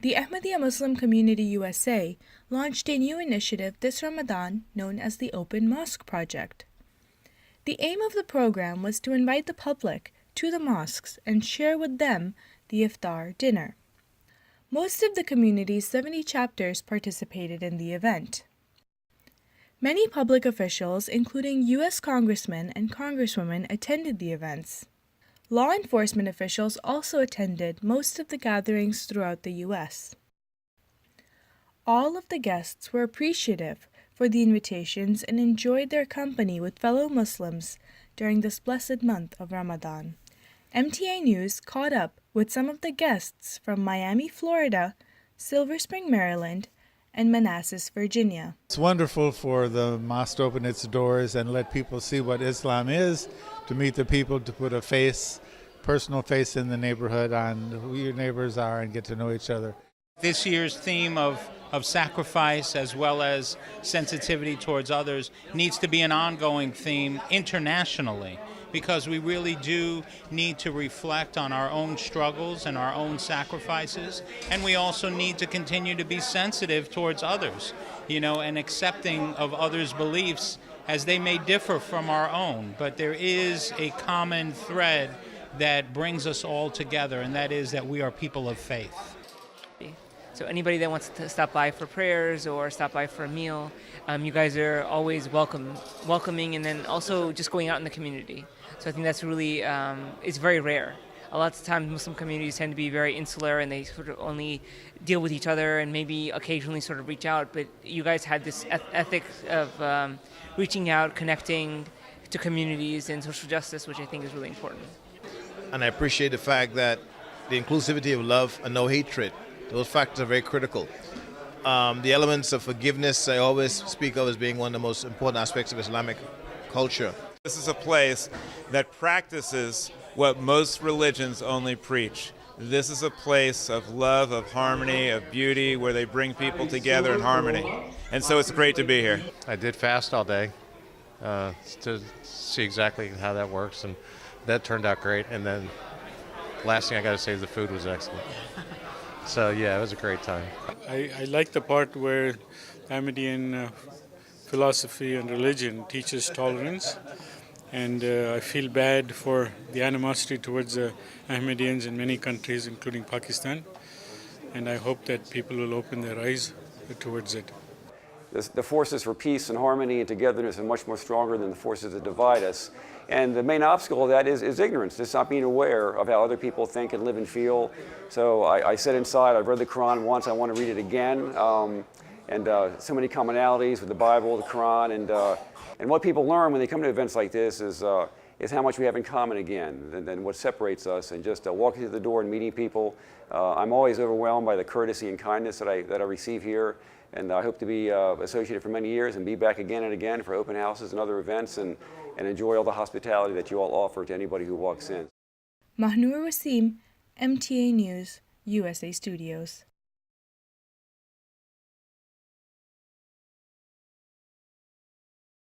The Ahmadiyya Muslim Community USA launched a new initiative this Ramadan known as the Open Mosque Project. The aim of the program was to invite the public to the mosques and share with them the iftar dinner. Most of the community's 70 chapters participated in the event. Many public officials, including U.S. congressmen and congresswomen, attended the events. Law enforcement officials also attended most of the gatherings throughout the U.S. All of the guests were appreciative for the invitations and enjoyed their company with fellow Muslims during this blessed month of Ramadan. MTA News caught up with some of the guests from Miami, Florida, Silver Spring, Maryland, and Manassas, Virginia. It's wonderful for the mosque to open its doors and let people see what Islam is, to meet the people, to put a face, personal face in the neighborhood on who your neighbors are and get to know each other. This year's theme of sacrifice as well as sensitivity towards others needs to be an ongoing theme internationally, because we really do need to reflect on our own struggles and our own sacrifices, and we also need to continue to be sensitive towards others, and accepting of others' beliefs as they may differ from our own. But there is a common thread that brings us all together, and that is that we are people of faith. So anybody that wants to stop by for prayers or stop by for a meal, you guys are always welcoming, and then also just going out in the community. So I think that's really, it's very rare. A lot of times Muslim communities tend to be very insular and they sort of only deal with each other and maybe occasionally sort of reach out, but you guys had this ethic of reaching out, connecting to communities and social justice, which I think is really important. And I appreciate the fact that the inclusivity of love and no hatred, those factors are very critical. The elements of forgiveness I always speak of as being one of the most important aspects of Islamic culture. This is a place that practices what most religions only preach. This is a place of love, of harmony, of beauty, where they bring people together in harmony. And so it's great to be here. I did fast all day to see exactly how that works, and that turned out great. And then last thing I got to say is the food was excellent. So yeah, it was a great time. I like the part where Ahmadiyyan philosophy and religion teaches tolerance, and I feel bad for the animosity towards Ahmadiyyans in many countries, including Pakistan, and I hope that people will open their eyes towards it. The forces for peace and harmony and togetherness are much more stronger than the forces that divide us. And the main obstacle of that is ignorance, just not being aware of how other people think and live and feel. So I sit inside, I've read the Quran once, I want to read it again. And so many commonalities with the Bible, the Quran, and what people learn when they come to events like this is how much we have in common again, and what separates us, and just walking through the door and meeting people. I'm always overwhelmed by the courtesy and kindness that I receive here, and I hope to be associated for many years and be back again and again for open houses and other events, and enjoy all the hospitality that you all offer to anybody who walks in. Mahnur Wasim, MTA News, USA Studios.